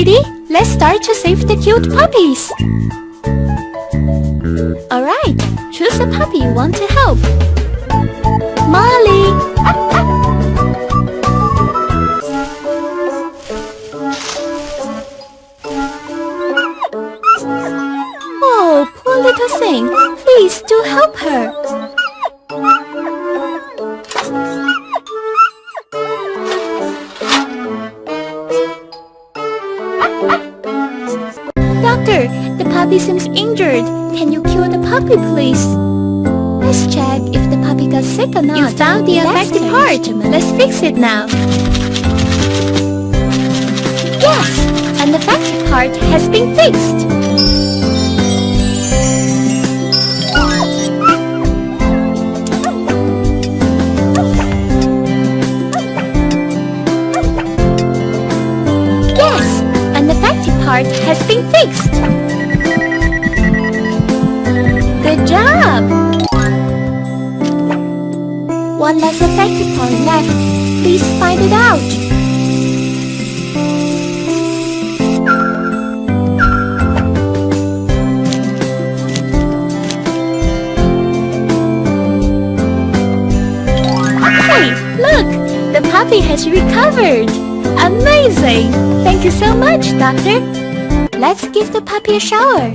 Ready? Let's start to save the cute puppies. Alright, choose a puppy you want to help. Molly. Oh, poor little thing. Please do help her. Doctor, the puppy seems injured. Can you cure the puppy, please? Let's check if the puppy got sick or not. You found the affected part. Let's fix it now. Yes, an affected part has been fixed. Yes, an affected part has been fixed. Good job! One less affected part left. Please find it out. Hey, look! The puppy has recovered! Amazing! Thank you so much, Doctor. Let's give the puppy a shower.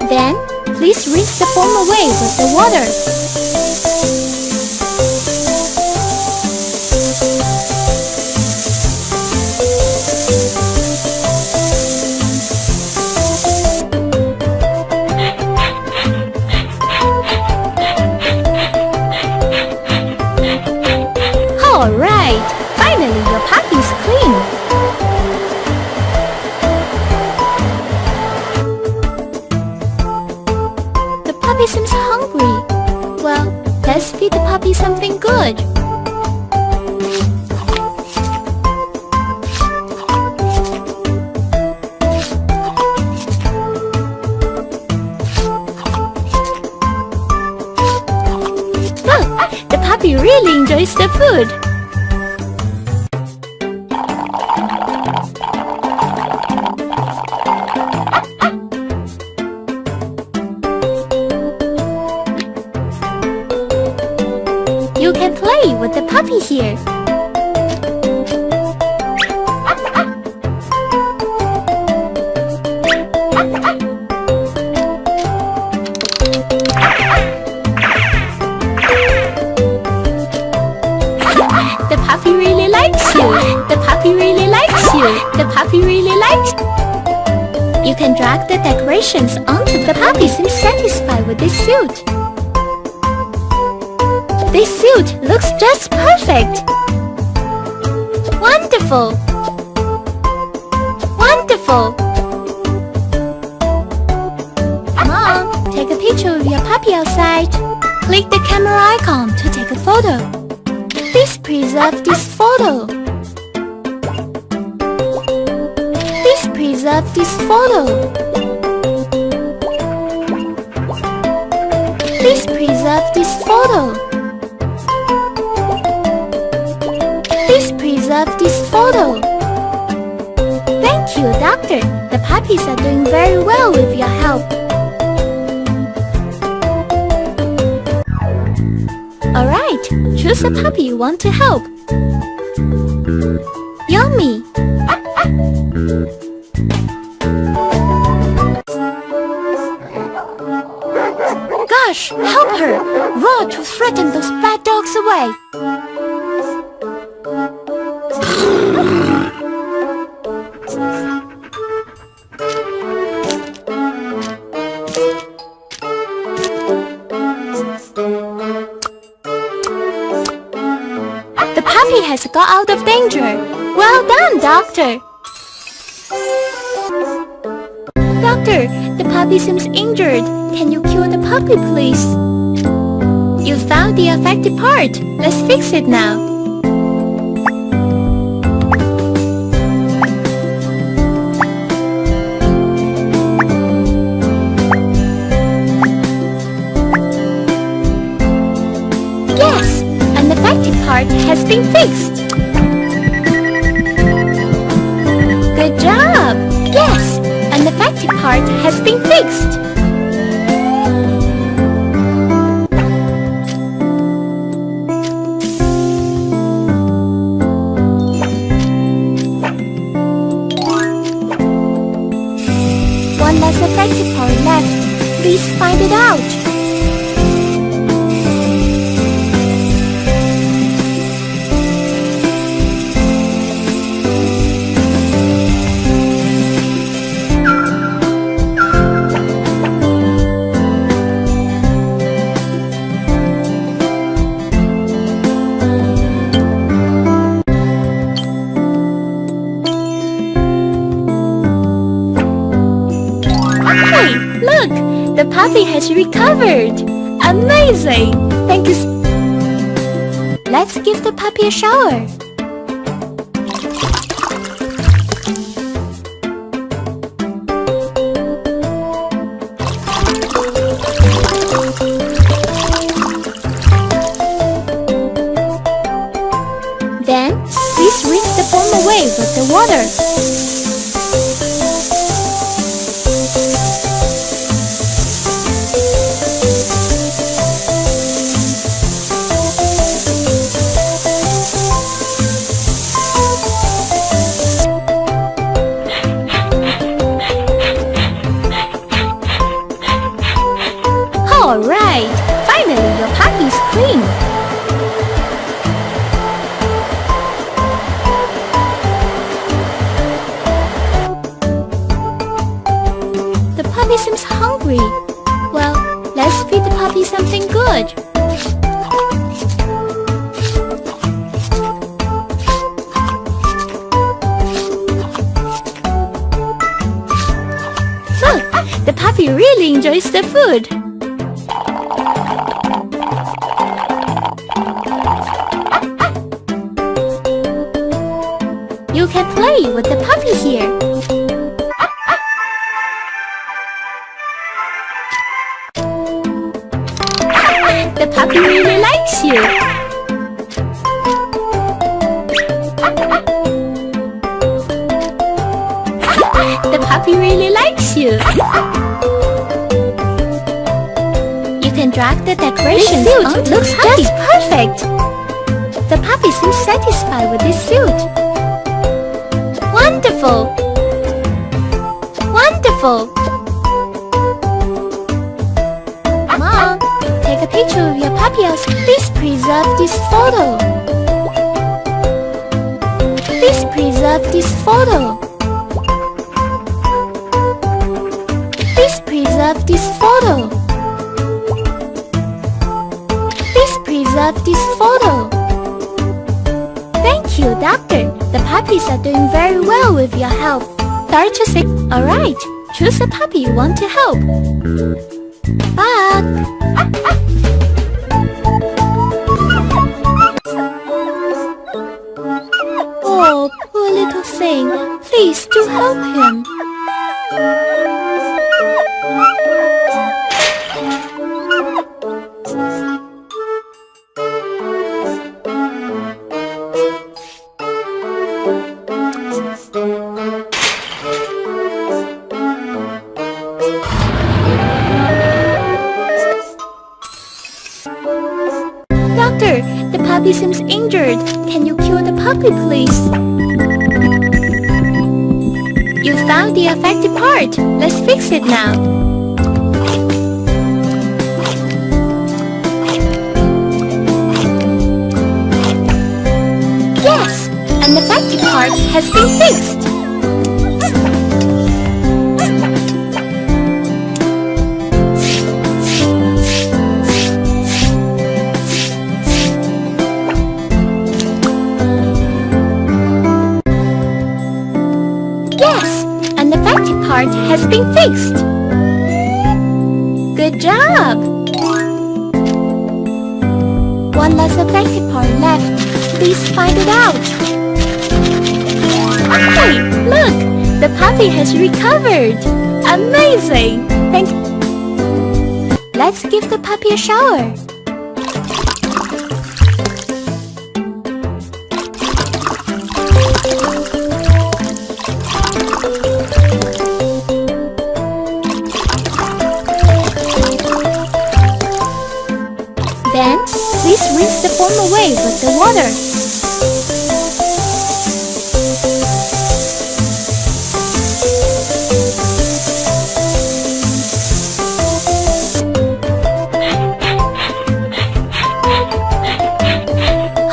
Then, please rinse the foam away with the water. Alright, finally your puppy is clean. The puppy seems hungry. Well, let's feed the puppy something good. Look, the puppy really enjoys the food. You can play with the puppy here. The puppy really likes you. The puppy really likes you. The puppy really likes you. You can drag the decorations onto the puppy. Seems satisfied with this suit. This suit looks just perfect! Wonderful! Wonderful! Mom, take a picture of your puppy outside. Click the camera icon to take a photo. Please preserve this photo. Please preserve this photo. Please preserve this photo. Please preserve this photo. Thank you, Doctor. The puppies are doing very well with your help. Alright, choose a puppy you want to help. Yummy! Gosh, help her! Roar to threaten those bad dogs away. The puppy has got out of danger. Well done, Doctor. Doctor, the puppy seems injured. Can you cure the puppy, please? You found the affected part. Let's fix it now. part has been fixed. Good job! Yes, an defective part has been fixed. One less effective part left. Please find it out. Hey, look! The puppy has recovered! Amazing! Thank you. Let's give the puppy a shower. Then, please rinse the foam away with the water. Alright, finally your puppy is clean. The puppy seems hungry. Well, let's feed the puppy something good. Look, the puppy really enjoys the food. You can play with the puppy here. The puppy really likes you. The puppy really likes you. You can drag the decorations onto the puppy. Looks just perfect. The puppy seems satisfied with this suit. Wonderful! Wonderful! Mom, take a picture of your puppy house. Please preserve this photo. Please preserve this photo. Please preserve this photo. Please preserve this photo. Thank you, Doctor. The puppies are doing very well with your help. Start to say, alright, choose a puppy you want to help. Buck! Oh, poor little thing. Please do help him. Doctor, the puppy seems injured. Can you cure the puppy, please? You found the affected part. Let's fix it now. Yes, an affected part has been fixed. Yes, an affected part has been fixed. Good job! One less affected part left. Please find it out. Hey, look! The puppy has recovered! Amazing! Thank you. Let's give the puppy a shower. Then, please rinse the foam away with the water.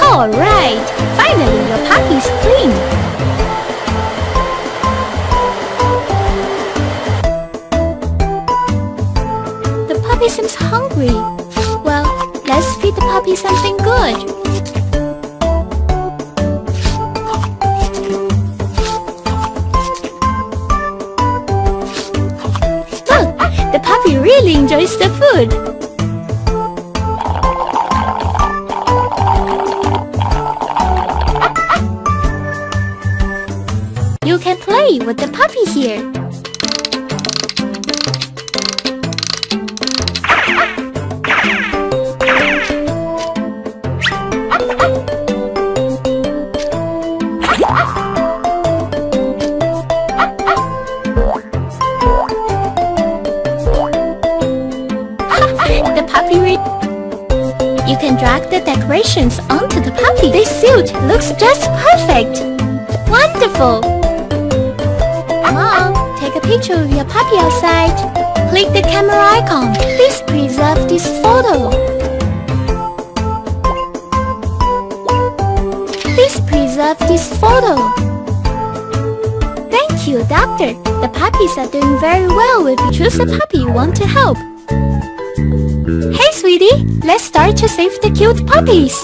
Alright, finally your puppy is clean. The puppy seems hungry. Well, let's feed the puppy something good. Look, the puppy really enjoys the food. You can play with the puppy here. The puppy You can drag the decorations onto the puppy. This suit looks just perfect. Wonderful! Mom, take a picture of your puppy outside. Click the camera icon. Please preserve this photo. Please preserve this photo. Thank you, Doctor. The puppies are doing very well if you choose a puppy you want to help. Hey, sweetie, let's start to save the cute puppies.